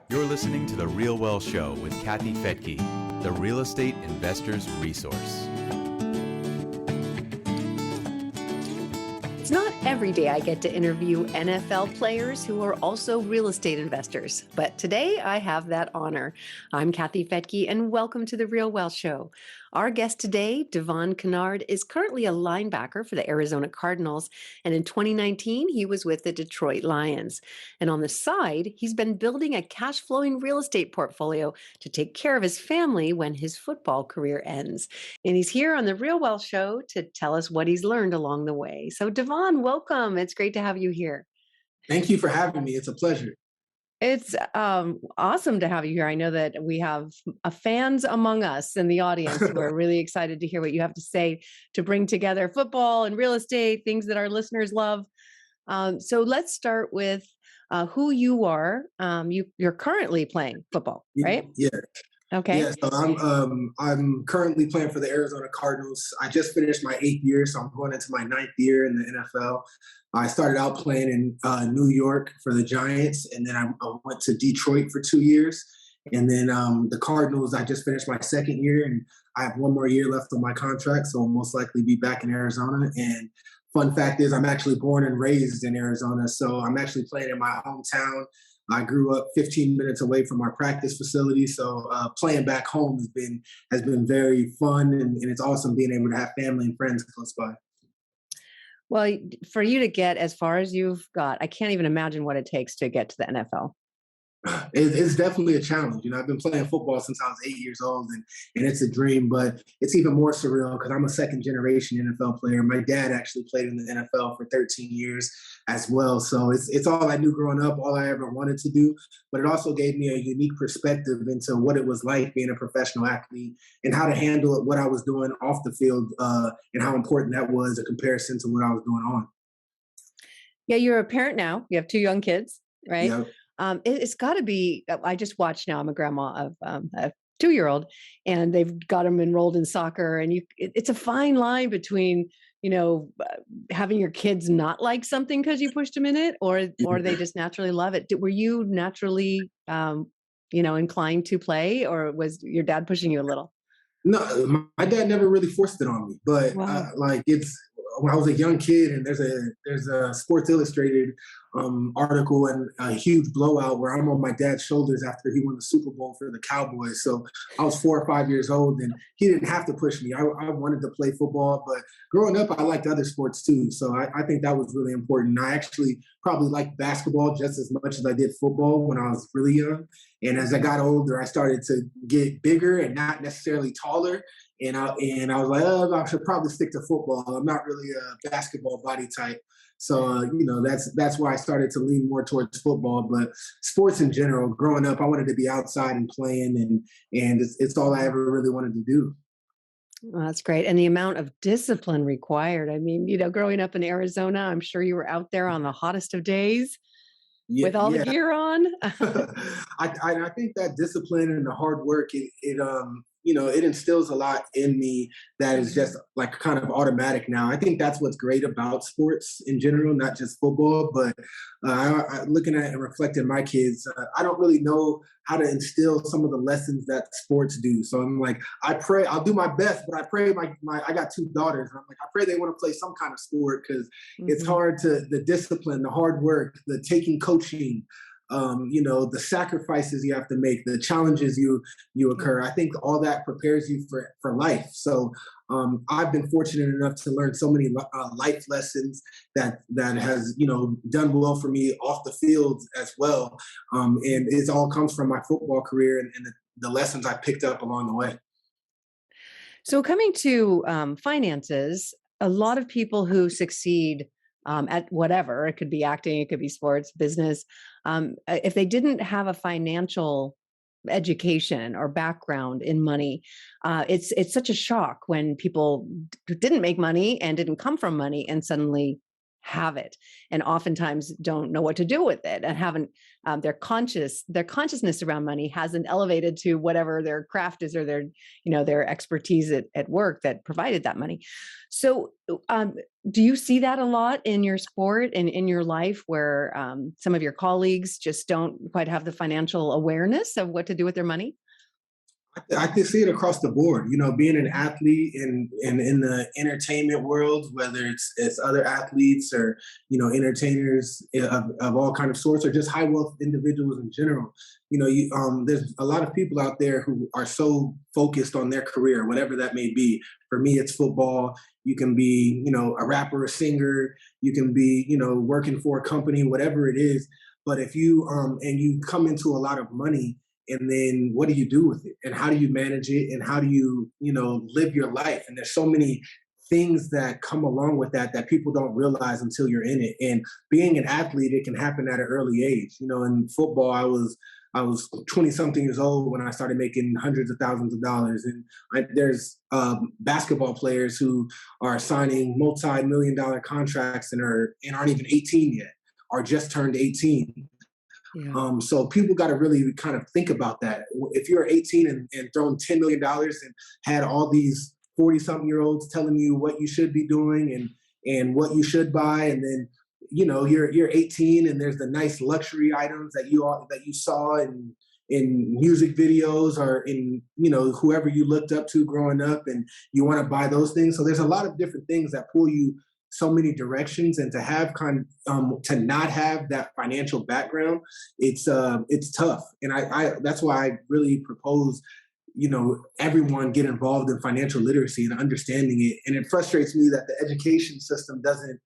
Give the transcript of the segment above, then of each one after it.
You're listening to The Real Well Show with Kathy Fedke, the real estate investor's resource. It's not every day I get to interview NFL players who are also real estate investors, but today I have that honor. I'm Kathy Fedke, and welcome to The Real Well Show. Our guest today, Devon Kennard, is currently a linebacker for the Arizona Cardinals, and in 2019, he was with the Detroit Lions. And on the side, he's been building a cash-flowing real estate portfolio to take care of his family when his football career ends. And he's here on The Real Well Show to tell us what he's learned along the way. So Devon, welcome. It's great to have you here. Thank you for having me. It's a pleasure. It's awesome to have you here. I know that we have fans among us in the audience who are really excited to hear what you have to say to bring together football and real estate, things that our listeners love. So let's start with who you are. You're currently playing football, right? Yeah. Okay. Yeah, so I'm currently playing for the Arizona Cardinals. I just finished my 8th year, so I'm going into my 9th year in the NFL. I started out playing in New York for the Giants, and then I went to Detroit for 2 years. And then the Cardinals, I just finished my 2nd year, and I have 1 more year left on my contract, so I'll most likely be back in Arizona. And fun fact is I'm actually born and raised in Arizona, so I'm actually playing in my hometown. I grew up 15 minutes away from our practice facility, so playing back home has been very fun, and it's awesome being able to have family and friends close by. Well, for you to get as far as you've got, I can't even imagine what it takes to get to the NFL. It's definitely a challenge. I've been playing football since I was 8 years old, and it's a dream, but it's even more surreal because I'm a second generation NFL player. My dad actually played in the NFL for 13 years as well. So it's all I knew growing up, all I ever wanted to do, but it also gave me a unique perspective into what it was like being a professional athlete and how to handle what I was doing off the field and how important that was in comparison to what I was doing on. Yeah, you're a parent now. You have 2 young kids, right? Yep. It's got to be, I just watched now, I'm a grandma of a 2-year-old, and they've got them enrolled in soccer. And it's a fine line between, having your kids not like something because you pushed them in it, or they just naturally love it. Were you naturally, inclined to play, or was your dad pushing you a little? No, my dad never really forced it on me, but Wow. it's when I was a young kid, and there's a Sports Illustrated article and a huge blowout where I'm on my dad's shoulders after he won the Super Bowl for the Cowboys. So I was 4 or 5 years old, and he didn't have to push me. I wanted to play football, but growing up, I liked other sports too. So I think that was really important. I actually probably liked basketball just as much as I did football when I was really young. And as I got older, I started to get bigger and not necessarily taller. And I was like, I should probably stick to football. I'm not really a basketball body type. So, that's why I started to lean more towards football. But sports in general, growing up, I wanted to be outside and playing, and it's all I ever really wanted to do. Well, that's great. And the amount of discipline required. I mean, growing up in Arizona, I'm sure you were out there on the hottest of days with all the gear on. I think that discipline and the hard work, it instills a lot in me that is just like kind of automatic now. I think that's what's great about sports in general, not just football, but looking at and reflecting my kids, I don't really know how to instill some of the lessons that sports do. So I'm like, I pray, I'll do my best, but I pray I got 2 daughters, and I'm like, I pray they want to play some kind of sport because it's hard the discipline, the hard work, the taking coaching, the sacrifices you have to make, the challenges you occur. I think all that prepares you for life. So I've been fortunate enough to learn so many life lessons that has, done well for me off the field as well. And it all comes from my football career and the lessons I picked up along the way. So coming to finances, a lot of people who succeed at whatever, it could be acting, it could be sports, business, if they didn't have a financial education or background in money, it's such a shock when people didn't make money and didn't come from money and suddenly have it, and oftentimes don't know what to do with it, and haven't their consciousness around money hasn't elevated to whatever their craft is, or their expertise at work that provided that money. So do you see that a lot in your sport and in your life, where some of your colleagues just don't quite have the financial awareness of what to do with their money? I can see it across the board. Being an athlete and in the entertainment world, whether it's other athletes or entertainers of all kind of sorts, or just high wealth individuals in general. There's a lot of people out there who are so focused on their career, whatever that may be. For me, it's football. You can be a rapper, a singer. You can be working for a company, whatever it is. But if you and you come into a lot of money, and then what do you do with it, and how do you manage it, and how do you live your life? And there's so many things that come along with that people don't realize until you're in it. And being an athlete, it can happen at an early age. In football, I was 20 something years old when I started making hundreds of thousands of dollars. And there's basketball players who are signing multi-million-dollar contracts and aren't even 18 yet, or just turned 18. Yeah. So people got to really kind of think about that. If you're 18 and throwing $10 million and had all these 40-something-year-olds telling you what you should be doing and what you should buy, and then you're 18 and there's the nice luxury items that you saw in music videos, or in whoever you looked up to growing up, and you want to buy those things. So there's a lot of different things that pull you so many directions, and to have to not have that financial background, it's tough. And I that's why I really propose everyone get involved in financial literacy and understanding it. And it frustrates me that the education system doesn't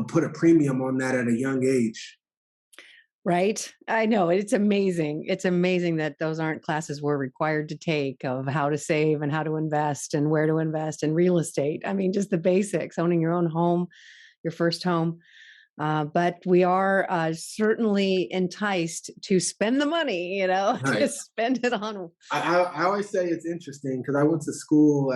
put a premium on that at a young age. Right. I know. It's amazing. It's amazing that those aren't classes we're required to take, of how to save and how to invest and where to invest in real estate. I mean, just the basics, owning your own home, your first home. But we are certainly enticed to spend the money, Right. to spend it on. I always say it's interesting because I went to school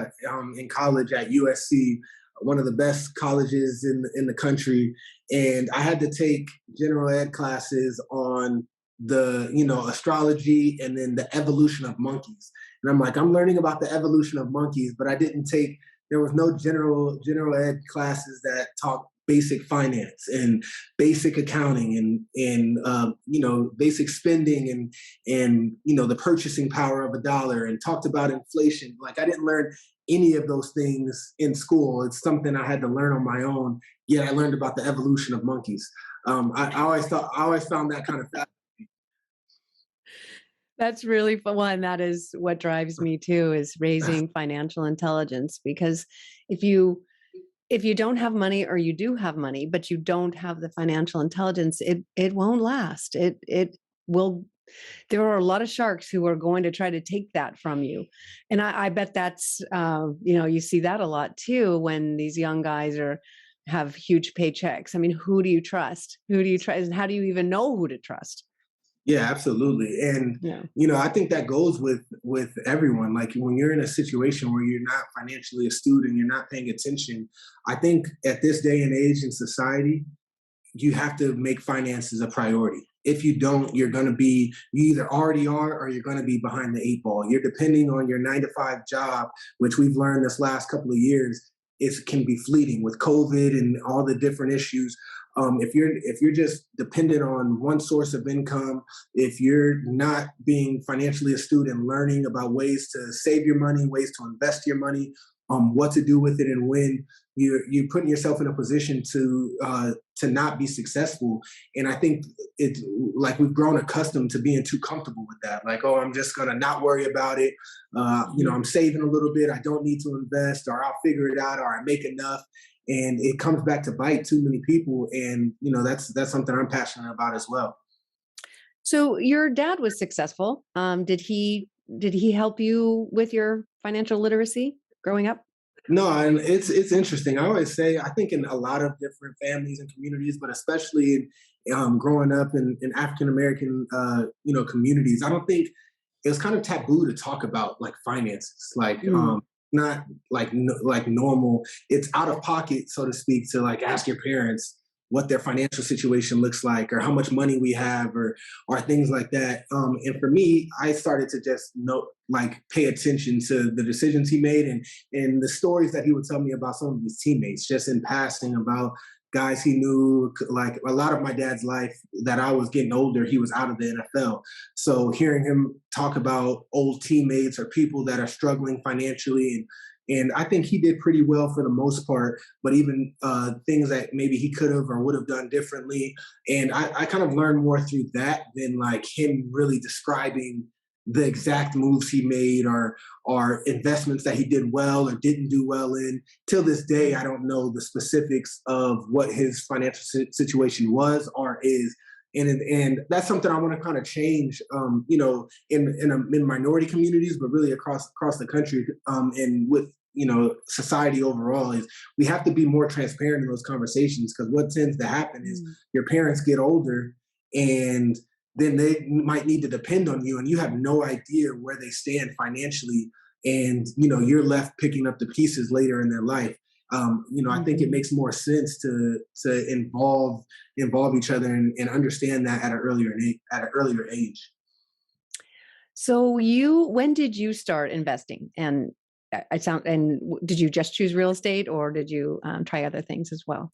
in college at USC, one of the best colleges in the country. And I had to take general ed classes on the, astrology and then the evolution of monkeys. And I'm like, I'm learning about the evolution of monkeys, but there was no general ed classes that taught basic finance and basic accounting and basic spending and the purchasing power of a dollar, and talked about inflation. Like, I didn't learn any of those things in school. It's something I had to learn on my own. Yet I learned about the evolution of monkeys. I always found that kind of fascinating. That's really fun. And that is what drives me too, is raising financial intelligence. Because if you don't have money, or you do have money, but you don't have the financial intelligence, it won't last. It will. There are a lot of sharks who are going to try to take that from you. And I bet that's, you see that a lot too, when these young guys have huge paychecks. I mean, who do you trust? Who do you trust? And how do you even know who to trust? Yeah, absolutely. And, I think that goes with everyone. Like, when you're in a situation where you're not financially astute and you're not paying attention, I think at this day and age in society, you have to make finances a priority. If you don't, you either already are, or you're going to be behind the 8 ball. You're depending on your 9-to-5 job, which we've learned this last couple of years, it can be fleeting with COVID and all the different issues. If you're just dependent on one source of income, if you're not being financially astute and learning about ways to save your money, ways to invest your money, what to do with it and when, you're putting yourself in a position to not be successful. And I think it's like we've grown accustomed to being too comfortable with that. Like, oh, I'm just gonna not worry about it. I'm saving a little bit. I don't need to invest, or I'll figure it out, or I make enough. And it comes back to bite too many people. And that's something I'm passionate about as well. So your dad was successful. Did he help you with your financial literacy growing up? No, and it's interesting. I always say, I think in a lot of different families and communities, but especially growing up in African American communities, I don't think it was kind of taboo to talk about like finances, like not like normal. It's out of pocket, so to speak, to like ask your parents, what their financial situation looks like, or how much money we have, or things like that. And for me, I started to just pay attention to the decisions he made, and the stories that he would tell me about some of his teammates, just in passing, about guys he knew. Like a lot of my dad's life, that I was getting older, he was out of the NFL. So hearing him talk about old teammates or people that are struggling financially, and I think he did pretty well for the most part, but even things that maybe he could have or would have done differently. And I kind of learned more through that than like him really describing the exact moves he made, or investments that he did well or didn't do well in. Till this day, I don't know the specifics of what his financial situation was or is. And that's something I want to kind of change, in minority communities, but really across the country, and with society overall, is we have to be more transparent in those conversations, because what tends to happen is your parents get older, and then they might need to depend on you, and you have no idea where they stand financially, and you're left picking up the pieces later in their life. I think it makes more sense to involve each other and understand that at an earlier age. So when did you start investing? And did you just choose real estate, or did you try other things as well?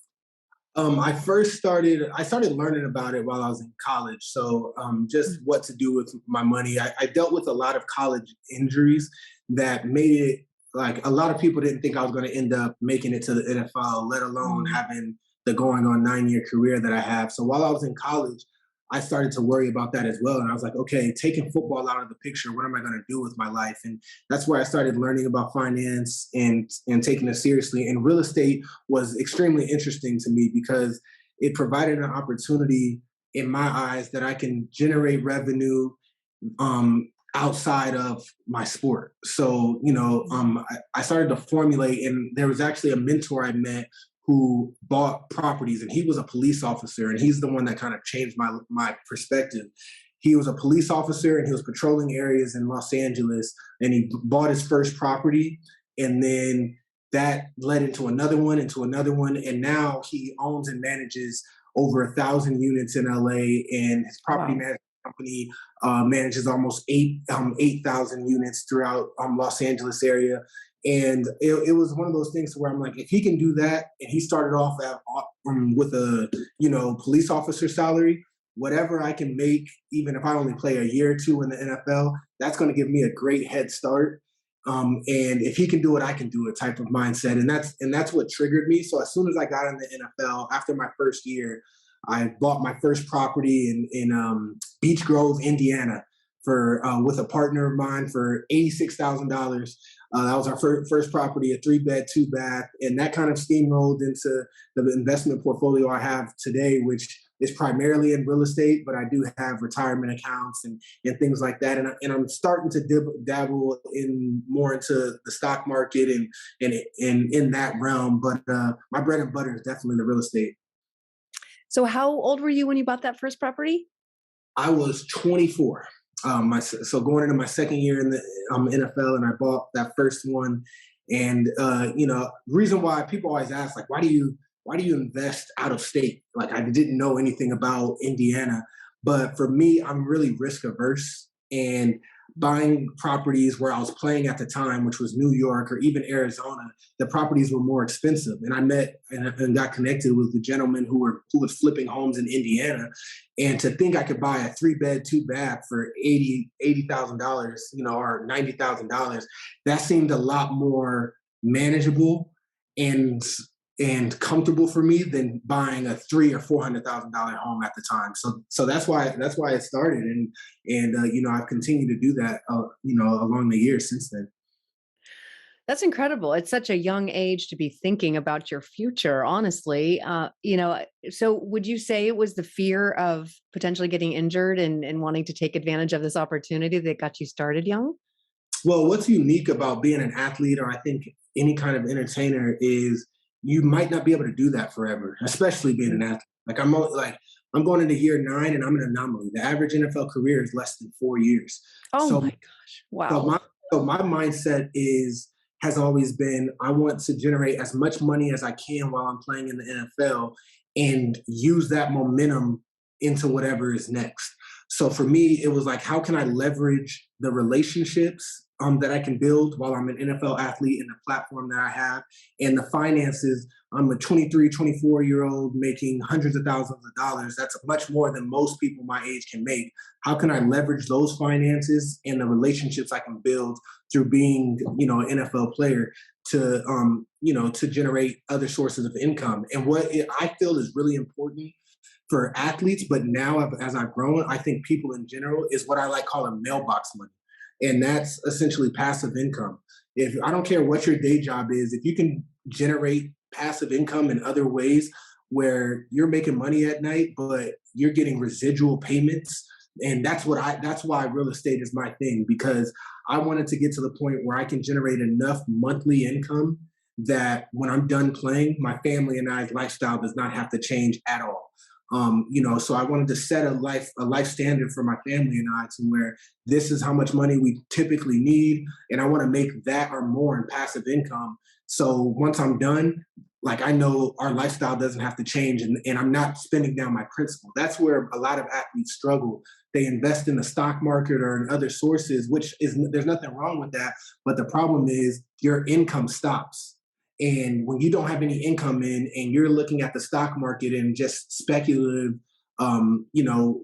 I started learning about it while I was in college. So just what to do with my money. I dealt with a lot of college injuries that made it like a lot of people didn't think I was going to end up making it to the NFL, let alone having the going on 9-year career that I have. So while I was in college, I started to worry about that as well. And I was like, okay, taking football out of the picture, what am I going to do with my life? And that's where I started learning about finance and taking it seriously. And real estate was extremely interesting to me because it provided an opportunity in my eyes that I can generate revenue outside of my sport. So, I started to formulate, and there was actually a mentor I met who bought properties, and he was a police officer, and he's the one that kind of changed my perspective. He was a police officer, and he was patrolling areas in Los Angeles, and he bought his first property, and then that led into another one, and now he owns and manages over 1,000 units in LA, and his property management company manages almost 8,000 units throughout Los Angeles area. And it was one of those things where I'm like, if he can do that, and he started off with a police officer salary, whatever I can make, even if I only play a year or two in the NFL, that's going to give me a great head start. And if he can do it, I can do it type of mindset. And that's what triggered me. So as soon as I got in the NFL, after my first year, I bought my first property in Beech Grove, Indiana, with a partner of mine for $86,000. That was our first property, a 3-bed, 2-bath, and that kind of steamrolled into the investment portfolio I have today, which is primarily in real estate, but I do have retirement accounts and things like that. And I'm starting to dabble more into the stock market and in that realm. But my bread and butter is definitely the real estate. So how old were you when you bought that first property? I was 24. So going into my second year in the NFL, and I bought that first one. And the reason why people always ask, like, why do you invest out of state? Like, I didn't know anything about Indiana, but for me, I'm really risk averse, and buying properties where I was playing at the time, which was New York or even Arizona, the properties were more expensive. And I met and got connected with the gentleman who was flipping homes in Indiana. And to think I could buy a 3-bed, 2-bath for $80,000, or $90,000, that seemed a lot more manageable and comfortable for me than buying a $300,000 or $400,000 home at the time. So that's why it started, and I've continued to do that along the years since then. That's incredible. It's such a young age to be thinking about your future, honestly. So would you say it was the fear of potentially getting injured and wanting to take advantage of this opportunity that got you started young? Well, what's unique about being an athlete, or I think any kind of entertainer, is you might not be able to do that forever, especially being an athlete. Like I'm going into year 9, and I'm an anomaly. The average NFL career is less than 4 years. Oh my gosh. Wow. So my mindset has always been, I want to generate as much money as I can while I'm playing in the NFL. and use that momentum into whatever is next. So for me, it was like, how can I leverage the relationships that I can build while I'm an NFL athlete and the platform that I have and the finances. I'm a 23, 24-year-old making hundreds of thousands of dollars. That's much more than most people my age can make. How can I leverage those finances and the relationships I can build through being, an NFL player to, to generate other sources of income? And I feel is really important for athletes, but now as I've grown, I think people in general is what I like calling mailbox money. And that's essentially passive income. If I don't care what your day job is, if you can generate passive income in other ways where you're making money at night, but you're getting residual payments. And that's why real estate is my thing, because I wanted to get to the point where I can generate enough monthly income that when I'm done playing, my family and I's lifestyle does not have to change at all. So I wanted to set a life standard for my family and I to where this is how much money we typically need. And I want to make that or more in passive income. So once I'm done, like I know our lifestyle doesn't have to change and I'm not spending down my principal. That's where a lot of athletes struggle. They invest in the stock market or in other sources, there's nothing wrong with that. But the problem is your income stops. And when you don't have any income in and you're looking at the stock market and just speculative,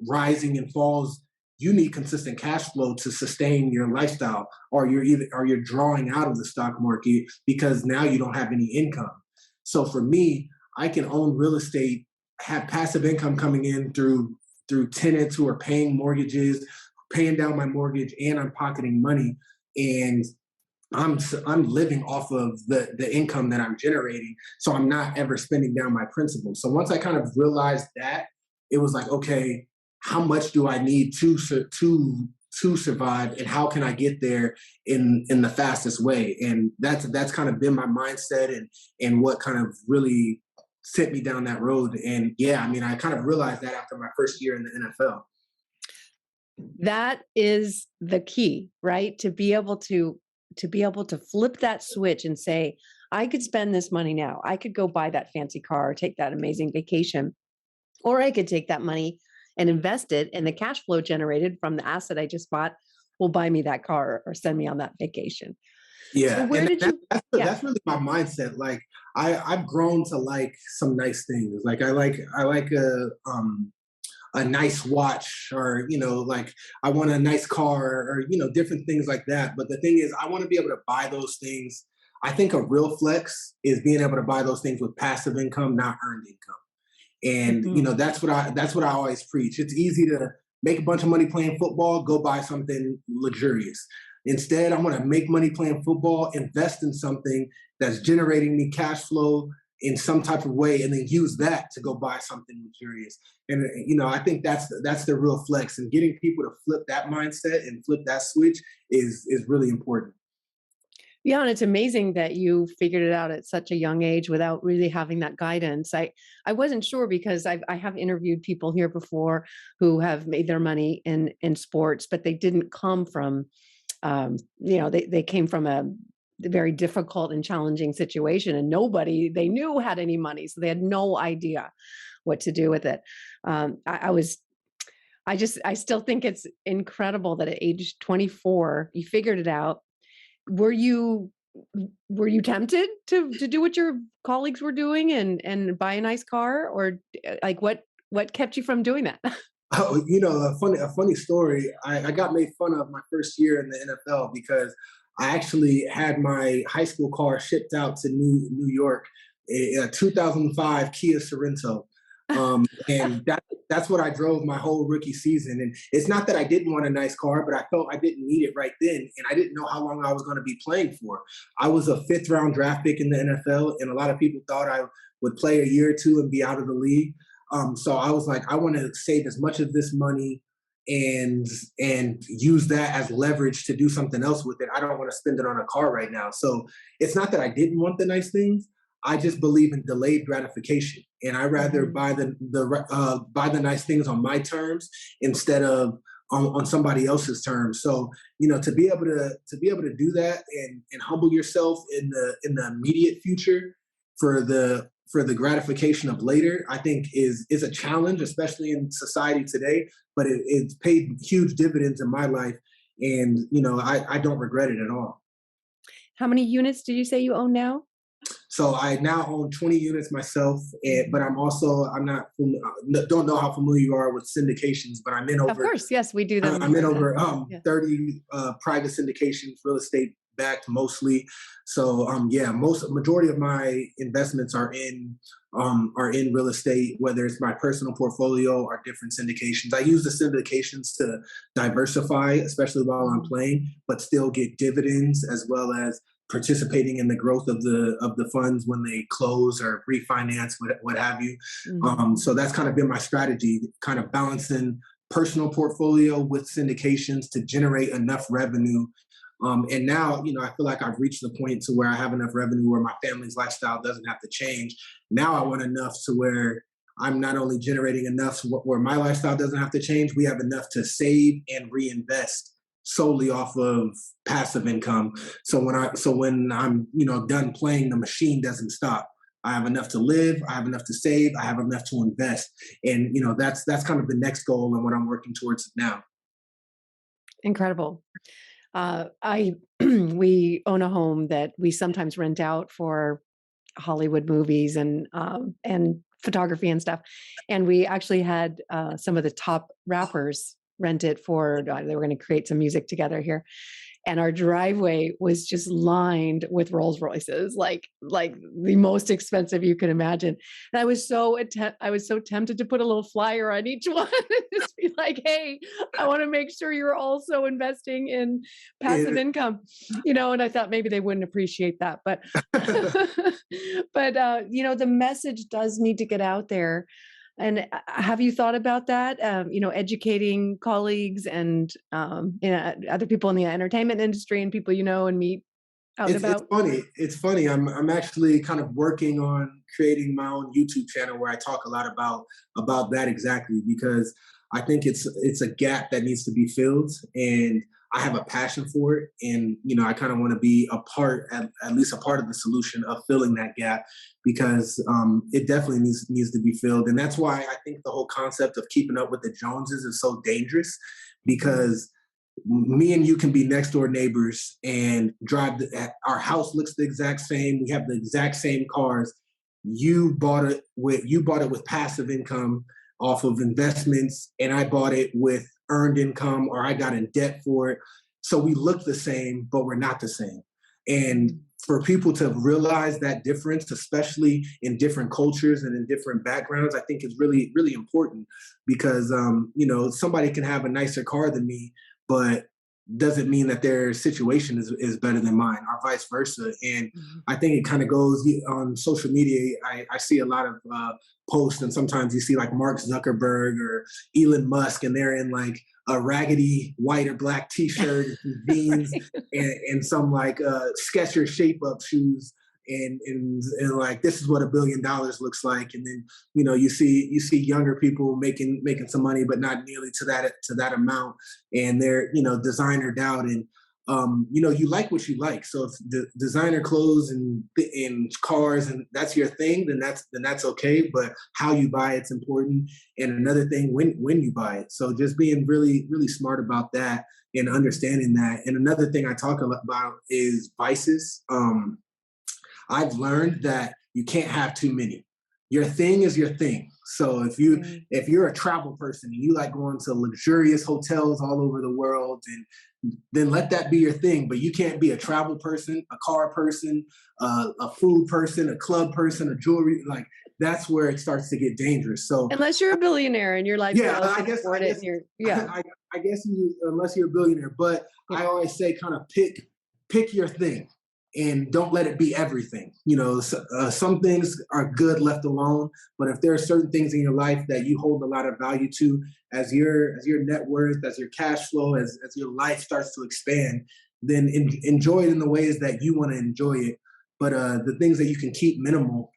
rising and falls, you need consistent cash flow to sustain your lifestyle, or you're drawing out of the stock market because now you don't have any income. So for me, I can own real estate, have passive income coming in through tenants who are paying mortgages, paying down my mortgage, and I'm pocketing money. And I'm living off of the income that I'm generating, so I'm not ever spending down my principal. So once I kind of realized that, it was like, okay, how much do I need to survive, and how can I get there in the fastest way? And that's kind of been my mindset and what kind of really sent me down that road. And yeah, I mean, I kind of realized that after my first year in the NFL. That is the key, right? To be able to flip that switch and say, I could spend this money now. I could go buy that fancy car, or take that amazing vacation, or I could take that money and invest it, and the cash flow generated from the asset I just bought will buy me that car or send me on that vacation. Yeah, so where and did you? that's really my mindset. Like I've grown to like some nice things. Like I like a nice watch, or like I want a nice car, or different things like that. But the thing is, I want to be able to buy those things. I think a real flex is being able to buy those things with passive income, not earned income. And that's what I always preach. It's easy to make a bunch of money playing football, go buy something luxurious. Instead, I want to make money playing football, invest in something that's generating me cash flow in some type of way, and then use that to go buy something luxurious. And I think that's the real flex. And getting people to flip that mindset and flip that switch is really important. Yeah, and it's amazing that you figured it out at such a young age without really having that guidance. I wasn't sure, because I have interviewed people here before who have made their money in sports, but they didn't come from, they came from a very difficult and challenging situation, and nobody they knew had any money, so they had no idea what to do with it. I still think it's incredible that at age 24 you figured it out. Were you tempted to do what your colleagues were doing and buy a nice car, or like what kept you from doing that? Oh, a funny story. I got made fun of my first year in the NFL because I actually had my high school car shipped out to New York, a 2005 Kia Sorento. And that's what I drove my whole rookie season. And it's not that I didn't want a nice car, but I felt I didn't need it right then. And I didn't know how long I was going to be playing for. I was a 5th round draft pick in the NFL, and a lot of people thought I would play a year or two and be out of the league. So I was like, I want to save as much of this money and use that as leverage to do something else with it. I don't want to spend it on a car right now. So it's not that I didn't want the nice things. I just believe in delayed gratification, and I rather buy the nice things on my terms instead of on somebody else's terms. So to be able to do that and humble yourself in the immediate future for for the gratification of later, I think is a challenge, especially in society today. But it's paid huge dividends in my life, and I don't regret it at all. How many units did you say you own now? So I now own 20 units myself, but I'm not don't know how familiar you are with syndications, but I'm in Of over course, yes, we do them. I'm in over Yeah. 30 private syndications, real estate backed mostly. So majority of my investments are in real estate, whether it's my personal portfolio or different syndications. I use the syndications to diversify, especially while I'm playing, but still get dividends as well as participating in the growth of the funds when they close or refinance, what have you. So that's kind of been my strategy, kind of balancing personal portfolio with syndications to generate enough revenue. And now, I feel like I've reached the point to where I have enough revenue where my family's lifestyle doesn't have to change. Now I want enough to where I'm not only generating enough where my lifestyle doesn't have to change, we have enough to save and reinvest solely off of passive income. So when I'm done playing, the machine doesn't stop. I have enough to live, I have enough to save, I have enough to invest. And that's kind of the next goal and what I'm working towards now. Incredible. We own a home that we sometimes rent out for Hollywood movies and photography and stuff. And we actually had some of the top rappers rent it for, they were going to create some music together here. And our driveway was just lined with Rolls Royces, like the most expensive you could imagine. And I was so tempted to put a little flyer on each one and just be like, "Hey, I want to make sure you're also investing in passive income," And I thought maybe they wouldn't appreciate that, but the message does need to get out there. And have you thought about that? Educating colleagues and other people in the entertainment industry and people and meet out and about. It's funny. I'm actually kind of working on creating my own YouTube channel where I talk a lot about that exactly, because I think it's a gap that needs to be filled, and I have a passion for it. And, I kind of want to be at least a part of the solution of filling that gap, because it definitely needs to be filled. And that's why I think the whole concept of keeping up with the Joneses is so dangerous, because me and you can be next door neighbors and our house looks the exact same. We have the exact same cars. You bought it with passive income off of investments, and I bought it with earned income, or I got in debt for it. So we look the same, but we're not the same. And for people to realize that difference, especially in different cultures and in different backgrounds, I think is really, really important, because, somebody can have a nicer car than me, but doesn't mean that their situation is better than mine, or vice versa. And I think it kind of goes on social media. I see a lot of posts, and sometimes you see like Mark Zuckerberg or Elon Musk, and they're in like a raggedy white or black t-shirt and jeans and some like Skechers shape up shoes. And like, this is what $1 billion looks like. And then, you see younger people making some money, but not nearly to that amount. And they're, designered out, and, you like what you like. So if the designer clothes and cars, and that's your thing, then that's okay. But how you buy it's important. And another thing, when you buy it. So just being really, really smart about that and understanding that. And another thing I talk a lot about is vices. I've learned that you can't have too many. Your thing is your thing. So if you're a travel person and you like going to luxurious hotels all over the world, and then let that be your thing. But you can't be a travel person, a car person, a food person, a club person, a jewelry. Like, that's where it starts to get dangerous. So unless you're a billionaire and you're like, I guess unless you're a billionaire. But I always say, kind of pick your thing. And don't let it be everything. Some things are good left alone, but if there are certain things in your life that you hold a lot of value to, as your net worth, as your cash flow, as your life starts to expand, then enjoy it in the ways that you want to enjoy it. But the things that you can keep minimal.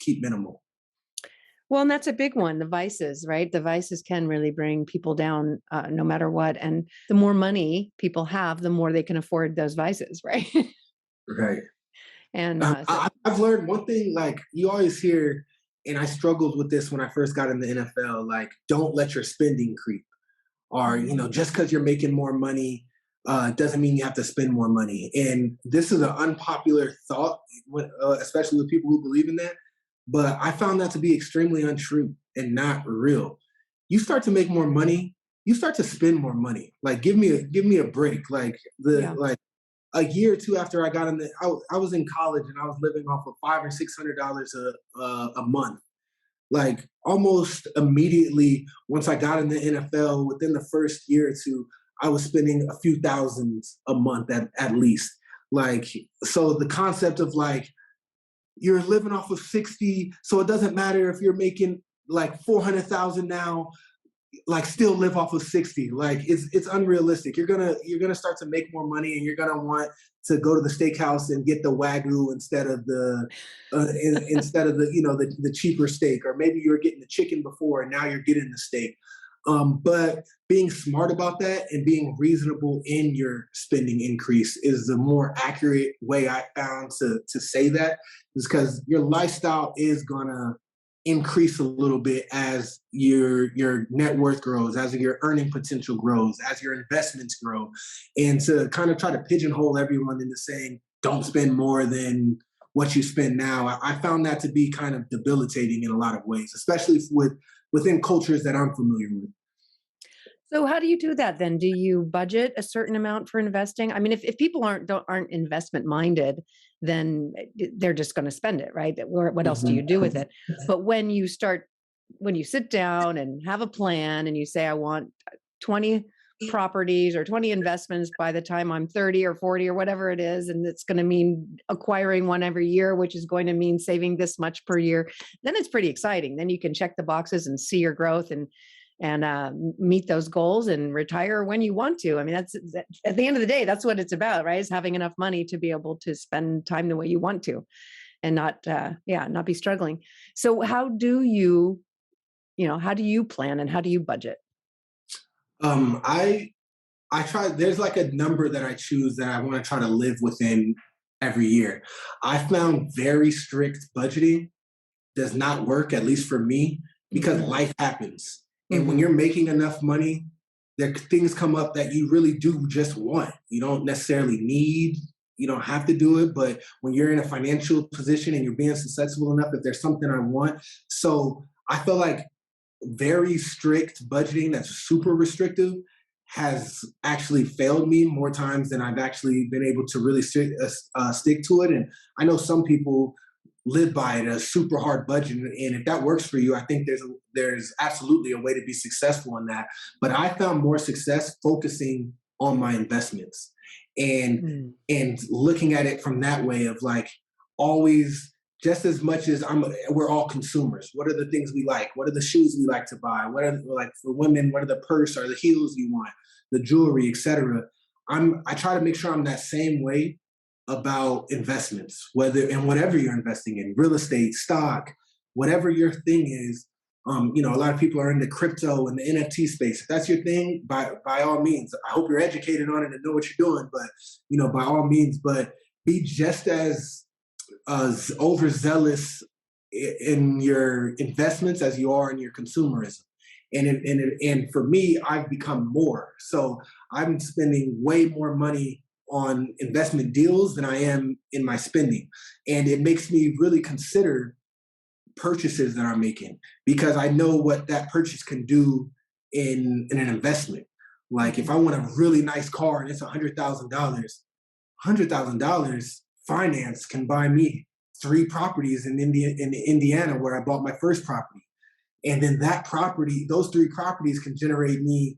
Well, and that's a big one, the vices, right? The vices can really bring people down no matter what. And the more money people have, the more they can afford those vices, right? Right. And I've learned one thing, like you always hear, and I struggled with this when I first got in the NFL, like, don't let your spending creep. Or, just because you're making more money doesn't mean you have to spend more money. And this is an unpopular thought, especially with people who believe in that. But I found that to be extremely untrue and not real. You start to make more money, you start to spend more money. Like, give me a break. Like like a year or two after I got in I was in college and I was living off of $500 or $600 a month. Like, almost immediately, once I got in the NFL, within the first year or two, I was spending a few thousands a month at least. Like, so the concept of like, you're living off of 60, so it doesn't matter if you're making like 400,000 now, like, still live off of 60. Like, it's unrealistic. You're gonna start to make more money, and you're gonna want to go to the steakhouse and get the Wagyu instead of the the cheaper steak, or maybe you were getting the chicken before and now you're getting the steak. But being smart about that and being reasonable in your spending increase is the more accurate way I found to say that, is because your lifestyle is gonna increase a little bit as your net worth grows, as your earning potential grows, as your investments grow. And to kind of try to pigeonhole everyone into saying, don't spend more than what you spend now, I found that to be kind of debilitating in a lot of ways, especially within cultures that I'm familiar with. So how do you do that then? Do you budget a certain amount for investing? I mean, if people aren't investment minded, then they're just going to spend it, right? What else do you do with it? But when you sit down and have a plan and you say, I want 20 properties or 20 investments by the time I'm 30 or 40 or whatever it is, and it's going to mean acquiring one every year, which is going to mean saving this much per year, then it's pretty exciting. Then you can check the boxes and see your growth and meet those goals and retire when you want to. I mean, that's at the end of the day, that's what it's about, right? Is having enough money to be able to spend time the way you want to, and not be struggling. So how do you plan and how do you budget? I try. There's like a number that I choose that I want to try to live within every year. I found very strict budgeting does not work, at least for me, because life happens. And when you're making enough money, things come up that you really do just want. You don't necessarily need, you don't have to do it, but when you're in a financial position and you're being successful enough, if there's something I want. So I feel like very strict budgeting that's super restrictive has actually failed me more times than I've actually been able to really stick to it. And I know some people live by it, a super hard budget. And if that works for you, I think there's absolutely a way to be successful in that. But I found more success focusing on my investments and looking at it from that way of like, always, just as much as we're all consumers. What are the things we like? What are the shoes we like to buy? What are, like, for women, what are the purse or the heels you want, the jewelry, etc. I try to make sure I'm that same way about investments, whatever you're investing in, real estate, stock, whatever your thing is. A lot of people are in the crypto and the NFT space. If that's your thing, by all means, I hope you're educated on it and know what you're doing, but, by all means, but be just as overzealous in your investments as you are in your consumerism. And for me, I've become more. So I'm spending way more money on investment deals than I am in my spending. And it makes me really consider purchases that I'm making, because I know what that purchase can do in an investment. Like, if I want a really nice car and it's $100,000 finance can buy me 3 properties in Indiana where I bought my first property. And then those 3 properties can generate me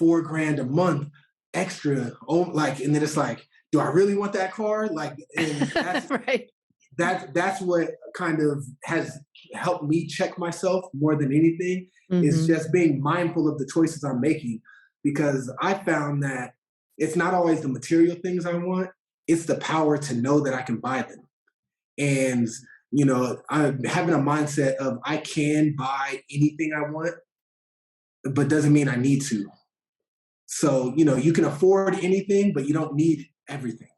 $4,000 a month extra. And then it's like, do I really want that car? Like, and that's right. That's what kind of has helped me check myself more than anything, is just being mindful of the choices I'm making, because I found that it's not always the material things I want, it's the power to know that I can buy them. And, I'm having a mindset of I can buy anything I want, but doesn't mean I need to. So, you can afford anything, but you don't need everything.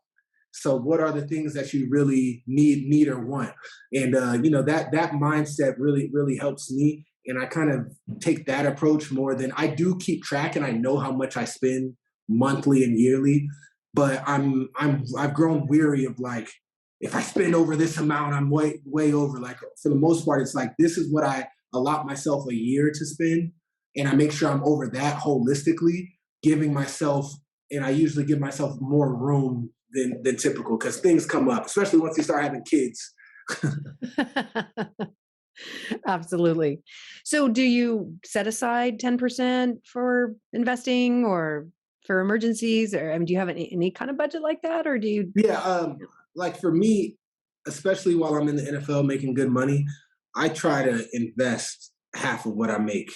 So what are the things that you really need or want? And that mindset really helps me. And I kind of take that approach more than I do keep track, and I know how much I spend monthly and yearly. But I've grown weary of like, if I spend over this amount, I'm way over. Like for the most part, it's like this is what I allot myself a year to spend, and I make sure I'm over that holistically, giving myself, and I usually give myself more room than typical because things come up, especially once you start having kids. Absolutely. So do you set aside 10% for investing or for emergencies? Or do you have any kind of budget like that? Or do you? Yeah, like for me, especially while I'm in the NFL making good money, I try to invest half of what I make.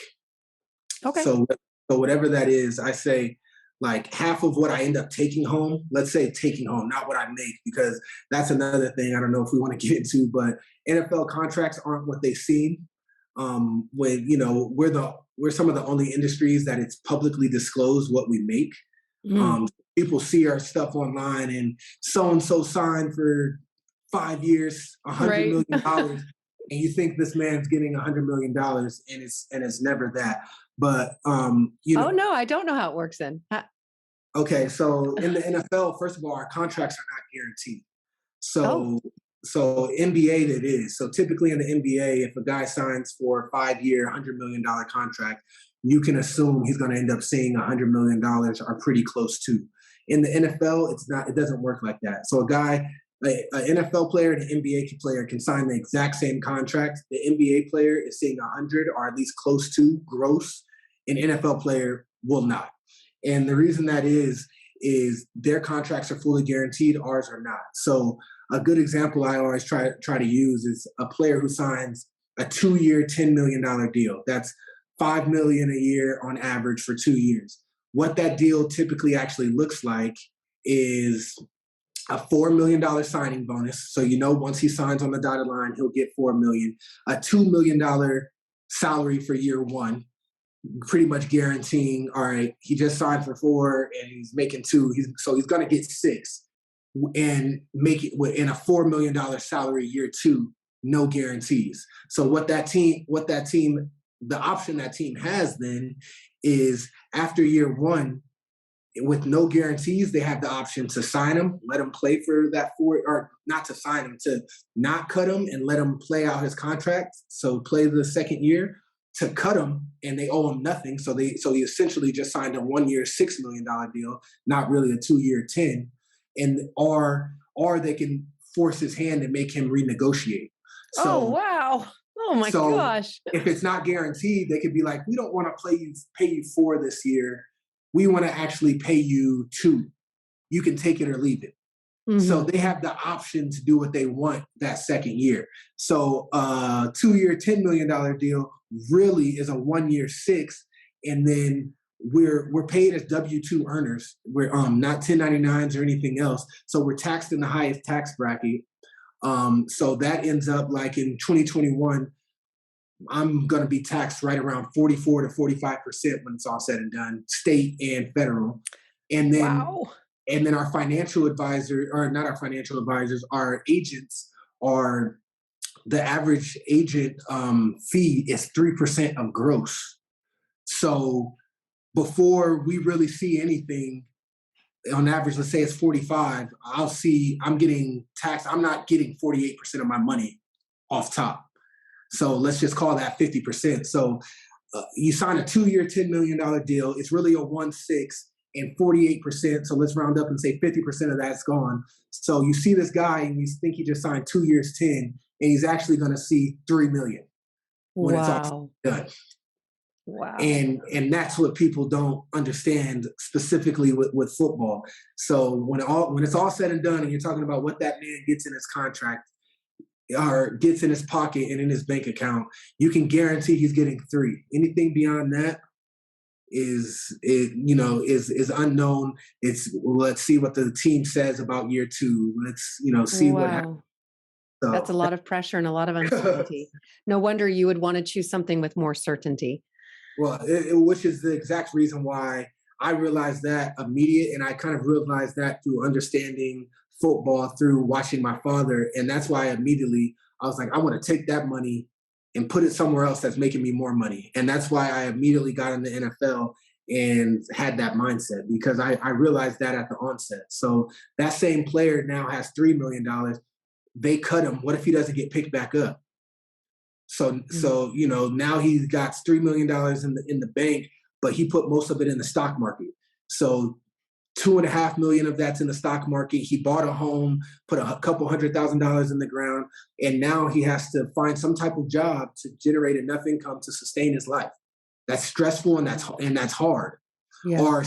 Okay. So whatever that is, I say like half of what I end up taking home, let's say taking home, not what I make, because that's another thing I don't know if we want to get into, but NFL contracts aren't what they seem. When we're some of the only industries that it's publicly disclosed what we make. Mm. People see our stuff online and so signed for 5 years, $100 million, and you think this man's getting $100 million, and it's never that. But Oh no, I don't know how it works then. Okay, so in the NFL, first of all, our contracts are not guaranteed. Oh, So NBA it is. So typically in the NBA, if a guy signs for a 5-year, $100 million contract, you can assume he's going to end up seeing $100 million or pretty close to. In the NFL, it's not. It doesn't work like that. So an NFL player and an NBA player can sign the exact same contract. The NBA player is seeing 100 or at least close to gross. An NFL player will not. And the reason that is their contracts are fully guaranteed, ours are not. So a good example I always try to use is a player who signs a 2-year, $10 million deal. That's $5 million a year on average for 2 years. What that deal typically actually looks like is a $4 million signing bonus. So once he signs on the dotted line, he'll get $4 million. A $2 million salary for year one, pretty much guaranteeing, all right, he just signed for 4 and he's making 2. He's going to get 6 and make it in a $4 million salary year 2, no guarantees. So the option that team has then is after year 1, with no guarantees, they have the option to sign him, let him play for that 4, or not to sign him, to not cut him and let him play out his contract. So play the second year, to cut him, and they owe him nothing. So he essentially just signed a 1-year, $6 million deal, not really a 2-year 10. And or they can force his hand and make him renegotiate. So, oh wow. Oh my gosh. If it's not guaranteed, they could be like, we don't want to pay you 4 this year. We want to actually pay you 2. You can take it or leave it. Mm-hmm. So they have the option to do what they want that second year. So 2-year, $10 million deal really is a 1-year 6. And then we're paid as W-2 earners. We're not 1099s or anything else. So we're taxed in the highest tax bracket. So that ends up like in 2021, I'm going to be taxed right around 44 to 45% when it's all said and done, state and federal. And then, wow. And then our financial advisor, or not our financial advisors, our agents are, the average agent fee is 3% of gross. So before we really see anything, on average, let's say it's 45, I'm getting taxed. I'm not getting 48% of my money off top. So let's just call that 50%. So you sign a 2-year, $10 million deal. It's really a 1-6 and 48%. So let's round up and say 50% of that's gone. So you see this guy and you think he just signed 2 years, 10, and he's actually going to see $3 million when it's all done. Wow. And that's what people don't understand specifically with football. So when it's all said and done and you're talking about what that man gets in his contract or gets in his pocket and in his bank account, you can guarantee he's getting 3. Anything beyond that is unknown. Let's see what the team says about year 2. Let's see what happens. So, that's a lot of pressure and a lot of uncertainty. No wonder you would want to choose something with more certainty. Well, which is the exact reason why I realized that immediate, and I kind of realized that through understanding football through watching my father. And that's why I was like, I want to take that money and put it somewhere else that's making me more money. And that's why I immediately got in the NFL and had that mindset, because I realized that at the onset. So that same player now has $3 million. They cut him. What if he doesn't get picked back up? So now he's got $3 million in the bank, but he put most of it in the stock market. So 2.5 million of that's in the stock market. He bought a home, put a couple $100,000 in the ground, and now he has to find some type of job to generate enough income to sustain his life. That's stressful and that's hard. Yeah. Or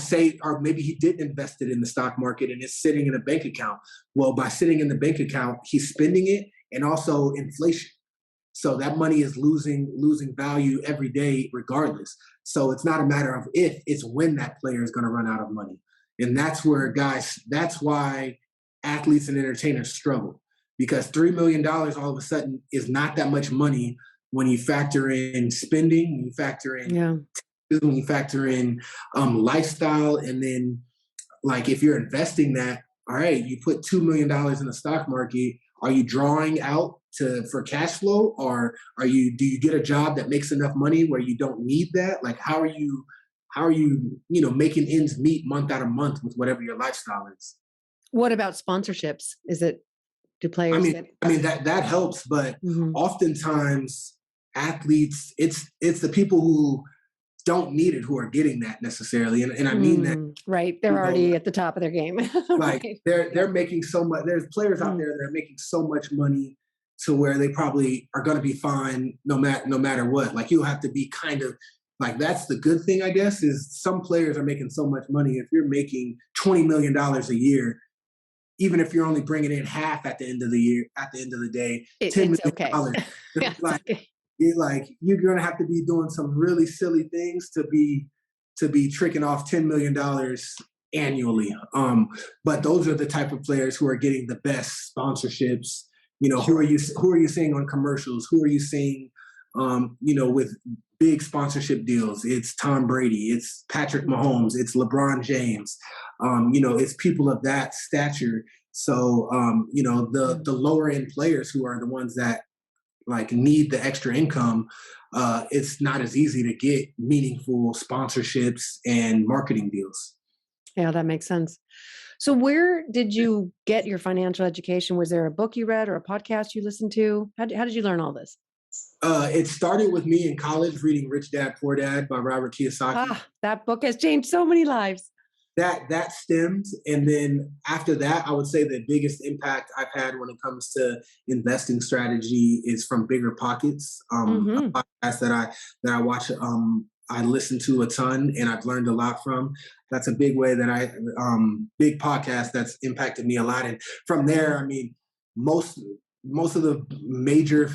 maybe he didn't invest it in the stock market and it's sitting in a bank account. Well, by sitting in the bank account, he's spending it, and also inflation. So that money is losing value every day regardless. So it's not a matter of if, it's when that player is going to run out of money. And that's why athletes and entertainers struggle, because $3 million all of a sudden is not that much money when you factor in spending, when you factor in lifestyle. And then, like, if you're investing that, all right, you put $2 million in the stock market, are you drawing out for cash flow, or do you get a job that makes enough money where you don't need that? Like, how are you making ends meet month out of month with whatever your lifestyle is? What about sponsorships? Do players that helps, but oftentimes athletes, it's the people who don't need it who are getting that necessarily. And I mean that. Right. They're already at the top of their game. Like they're making so much. There's players out there that are making so much money to where they probably are going to be fine no matter what. Like, you'll have to be kind of like, that's the good thing, I guess, is some players are making so much money. If you're making $20 million a year, even if you're only bringing in half at the end of the year, at the end of the day, $10 million. Okay. You're going to have to be doing some really silly things to be tricking off $10 million annually. But those are the type of players who are getting the best sponsorships. Who are you seeing on commercials? Who are you seeing, with big sponsorship deals? It's Tom Brady, it's Patrick Mahomes, it's LeBron James. It's people of that stature. So, the lower end players who are the ones that need the extra income, it's not as easy to get meaningful sponsorships and marketing deals. Yeah, that makes sense. So where did you get your financial education? Was there a book you read or a podcast you listened to? How did you learn all this? It started with me in college reading Rich Dad, Poor Dad by Robert Kiyosaki. That book has changed so many lives. That stemmed. And then after that, I would say the biggest impact I've had when it comes to investing strategy is from Bigger Pockets, a podcast that I watch. I listen to a ton and I've learned a lot from. That's a big way that big podcast that's impacted me a lot. And from there, I mean, most of the major,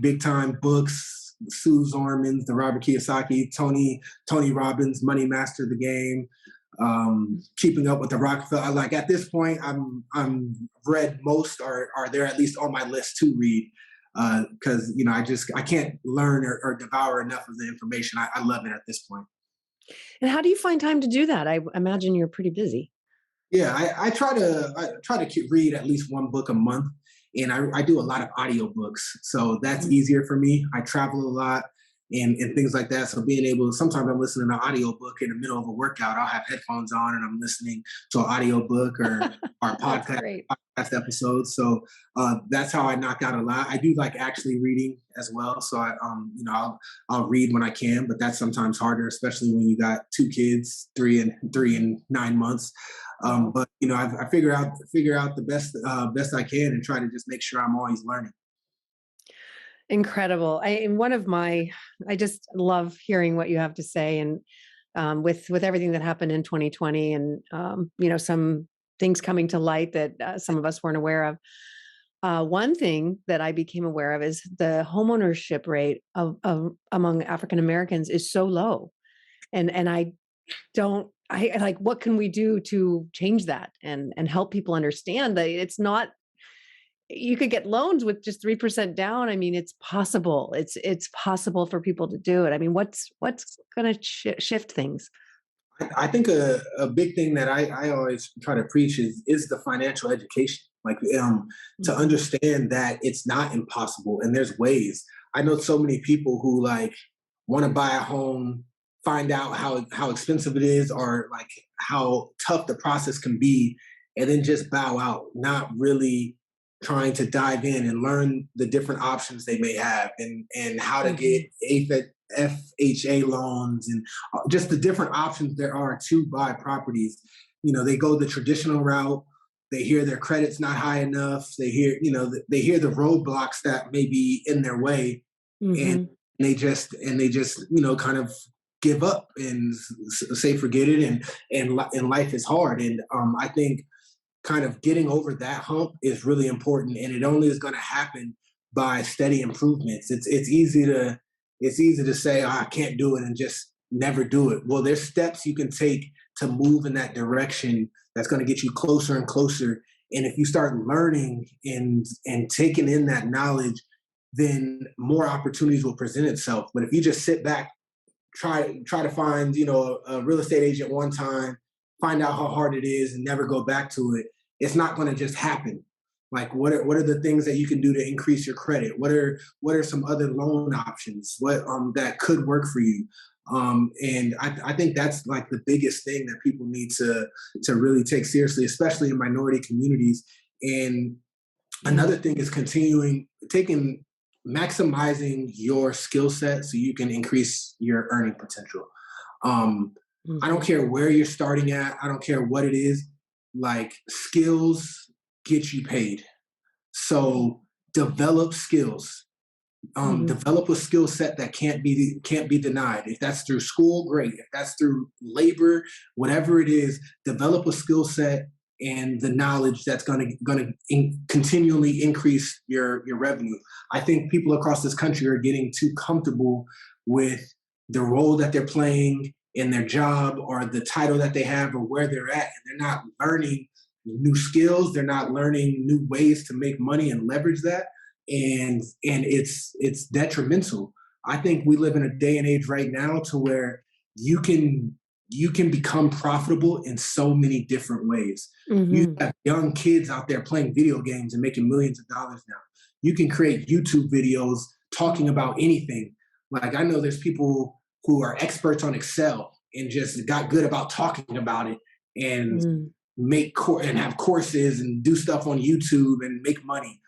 big time books, Sue Zorman's, the Robert Kiyosaki, Tony Robbins, Money Master the Game, Keeping Up with the Rockefeller. At this point, I'm read most, or they're at least on my list to read. Because I can't learn or devour enough of the information. I love it at this point. And how do you find time to do that? I imagine you're pretty busy. Yeah, I try to read at least one book a month, and I do a lot of audiobooks, so that's easier for me. I travel a lot and things like that, so being able, sometimes I'm listening to an audiobook in the middle of a workout. I'll have headphones on and I'm listening to an audiobook or podcast episodes. So that's how I knock out a lot. I do like actually reading as well. So I'll read when I can, but that's sometimes harder, especially when you got 2 kids, 3 and 9 months. But I figure out the best I can and try to just make sure I'm always learning. Incredible. I just love hearing what you have to say, and with everything that happened in 2020 and some things coming to light that some of us weren't aware of. One thing that I became aware of is the homeownership rate of among African Americans is so low, and what can we do to change that and help people understand that it's not. You could get loans with just 3% down. I mean, it's possible. It's possible for people to do it. I mean, what's going to shift things? I think a big thing that I always try to preach is the financial education. Like to Mm-hmm. understand that it's not impossible and there's ways. I know so many people who like want to buy a home, find out how expensive it is or like how tough the process can be, and then just bow out, not really trying to dive in and learn the different options they may have and how to get FHA loans and just the different options there are to buy properties. They go the traditional route. They hear their credit's not high enough. They hear, they hear the roadblocks that may be in their way, and Mm-hmm. they just kind of give up and say forget it, and life is hard. And I think kind of getting over that hump is really important, and it only is going to happen by steady improvements. It's easy to say, "Oh, I can't do it," and just never do it. Well, there's steps you can take to move in that direction that's going to get you closer and closer. And if you start learning and taking in that knowledge, then more opportunities will present itself. But if you just sit back, try to find a real estate agent one time, find out how hard it is, and never go back to it, it's not going to just happen. Like what are the things that you can do to increase your credit? What are some other loan options? What that could work for you? And I think that's like the biggest thing that people need to really take seriously, especially in minority communities. And another thing is maximizing your skill set so you can increase your earning potential. I don't care where you're starting at. I don't care what it is. Like skills get you paid. So develop skills. Develop a skill set that can't be denied. If that's through school, great. If that's through labor, whatever it is, develop a skill set and the knowledge that's going to continually increase your revenue. I think people across this country are getting too comfortable with the role that they're playing in their job or the title that they have or where they're at, and they're not learning new skills. They're not learning new ways to make money and leverage that, and it's detrimental. I think we live in a day and age right now to where you can become profitable in so many different ways. You have young kids out there playing video games and making millions of dollars now. You can create YouTube videos talking about anything. Like I know there's people who are experts on Excel and just got good about talking about it and and have courses and do stuff on YouTube and make money.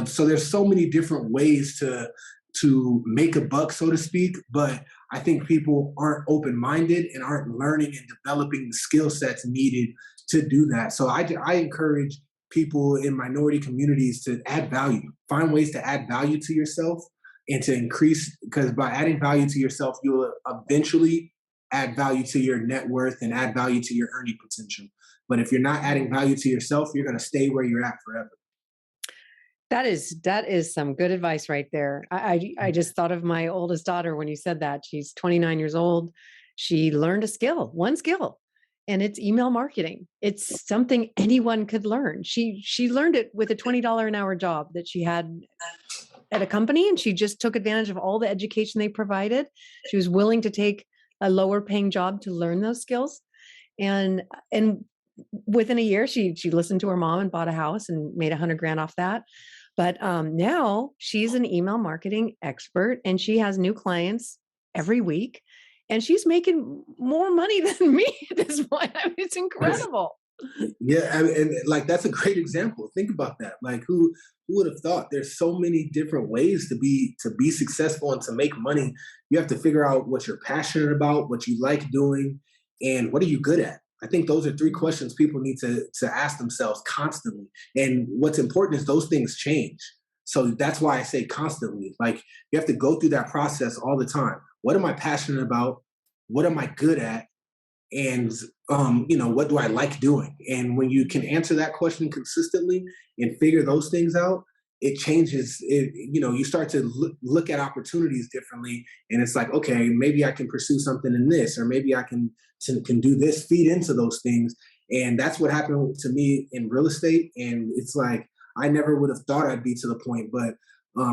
So there's so many different ways to make a buck, so to speak. But I think people aren't open-minded and aren't learning and developing the skill sets needed to do that. So I encourage people in minority communities to add value, find ways to add value to yourself and to increase, because by adding value to yourself, you'll eventually add value to your net worth and add value to your earning potential. But if you're not adding value to yourself, you're going to stay where you're at forever. That is some good advice right there. I just thought of my oldest daughter when you said that. She's 29 years old. She learned one skill, and it's email marketing. It's something anyone could learn. She learned it with a $20 an hour job that she had at a company, and she just took advantage of all the education they provided. She was willing to take a lower paying job to learn those skills. And within a year, she listened to her mom and bought a house and made $100,000 off that. But now she's an email marketing expert, and she has new clients every week, and she's making more money than me at this point. I mean, it's incredible. Yeah, and like that's a great example. Think about that. Like who would have thought? There's so many different ways to be successful and to make money. You have to figure out what you're passionate about, what you like doing, and what are you good at. I think those are three questions people need to ask themselves constantly. And what's important is those things change. So that's why I say constantly. Like you have to go through that process all the time. What am I passionate about? What am I good at? And what do I like doing? And when you can answer that question consistently and figure those things out, it changes. You start to look at opportunities differently, and it's like, okay, maybe I can pursue something in this, or maybe I can do this, feed into those things. And that's what happened to me in real estate. And it's like I never would have thought I'd be to the point, but I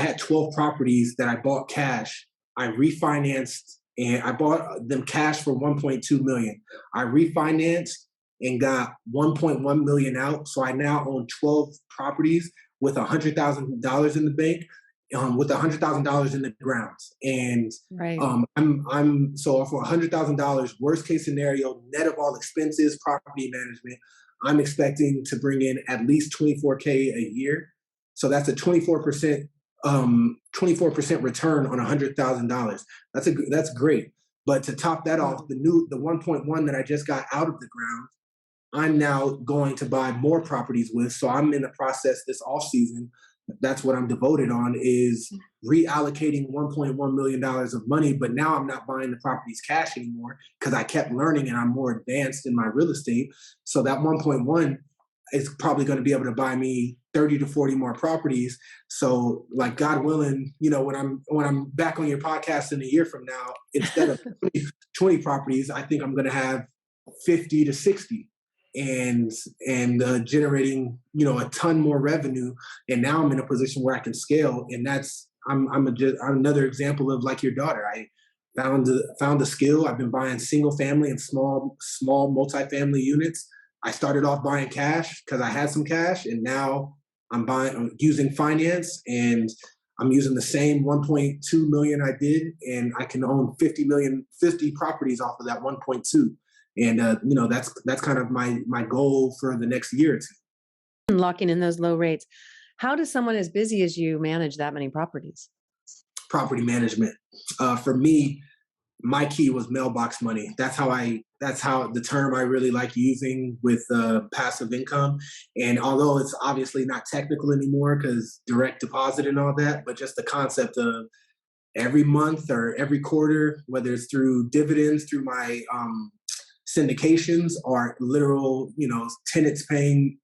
had 12 properties that I bought cash. I refinanced. And I bought them cash for $1.2 million. I refinanced and got 1.1 million out. So I now own 12 properties with $100,000 in the bank, with $100,000 in the ground. And Right. I'm so for $100,000, worst case scenario, net of all expenses, property management, I'm expecting to bring in at least 24K a year. So that's a 24% 24% return on $100,000. That's great. But to top that off, the 1.1 that I just got out of the ground, I'm now going to buy more properties with. So I'm in the process this off season. That's what I'm devoted on, is reallocating $1.1 million of money. But now I'm not buying the properties cash anymore because I kept learning and I'm more advanced in my real estate. So that 1.1 is probably going to be able to buy me 30 to 40 more properties. So like, God willing, when I'm back on your podcast in a year from now, instead of 20 properties, I think I'm going to have 50 to 60 and generating, a ton more revenue. And now I'm in a position where I can scale. And I'm another example of like your daughter. I found a skill. I've been buying single family and small multifamily units. I started off buying cash because I had some cash, and now I'm using finance, and I'm using the same 1.2 million I did, and I can own 50 properties off of that 1.2. And that's kind of my goal for the next year or two. Locking in those low rates. How does someone as busy as you manage that many properties? Property management. For me, my key was mailbox money. That's how the term I really like using with passive income. And although it's obviously not technical anymore because direct deposit and all that, but just the concept of every month or every quarter, whether it's through dividends, through my syndications, or literal, tenants paying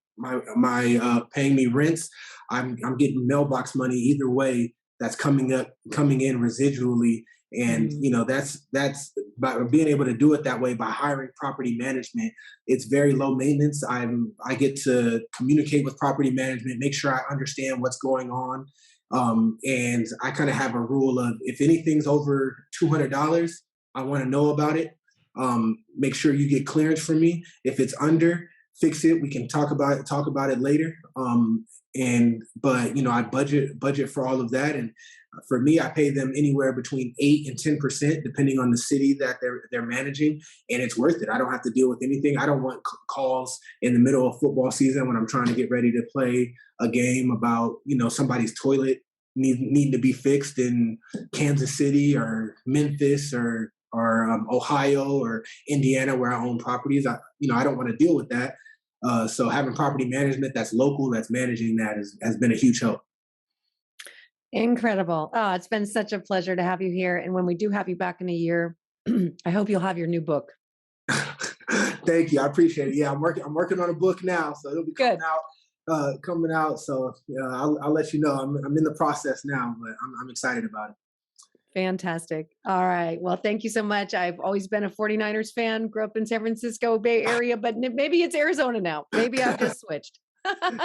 paying me rents, I'm getting mailbox money either way. That's coming in residually. And that's by being able to do it that way, by hiring property management. It's very low maintenance. I get to communicate with property management, make sure I understand what's going on, and I kind of have a rule of, if anything's over $200, I want to know about it. Make sure you get clearance from me. If it's under, fix it. We can talk about it later. But I budget for all of that. And for me, I pay them anywhere between 8 and 10%, depending on the city that they're managing. And it's worth it. I don't have to deal with anything. I don't want calls in the middle of football season when I'm trying to get ready to play a game about, somebody's toilet needing to be fixed in Kansas City or Memphis or Ohio or Indiana, where I own properties. I don't want to deal with that. So having property management that's local, that's managing that has been a huge help. Incredible. Oh, it's been such a pleasure to have you here. And when we do have you back in a year, I hope you'll have your new book. Thank you. I appreciate it. Yeah, I'm working on a book now, so it'll be coming out. So I'll let you know. I'm in the process now, but I'm excited about it. Fantastic. All right. Well, thank you so much. I've always been a 49ers fan, grew up in San Francisco Bay Area, but maybe it's Arizona now. Maybe I've just switched.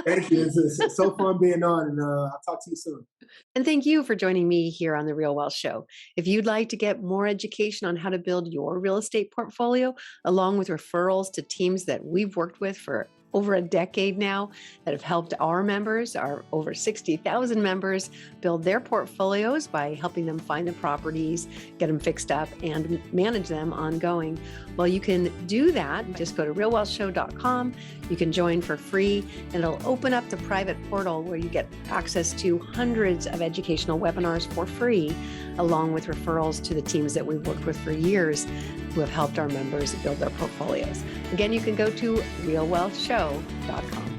Thank you. It's so fun being on, and I'll talk to you soon. And thank you for joining me here on The Real Wealth Show. If you'd like to get more education on how to build your real estate portfolio, along with referrals to teams that we've worked with for over a decade now, that have helped our members, our over 60,000 members, build their portfolios by helping them find the properties, get them fixed up, and manage them ongoing. Well, you can do that. Just go to realwealthshow.com. You can join for free, and it'll open up the private portal where you get access to hundreds of educational webinars for free, along with referrals to the teams that we've worked with for years who have helped our members build their portfolios. Again, you can go to realwealthshow.com.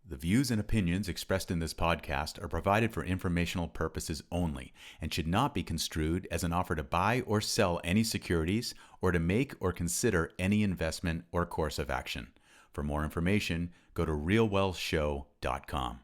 The views and opinions expressed in this podcast are provided for informational purposes only and should not be construed as an offer to buy or sell any securities or to make or consider any investment or course of action. For more information, go to realwealthshow.com.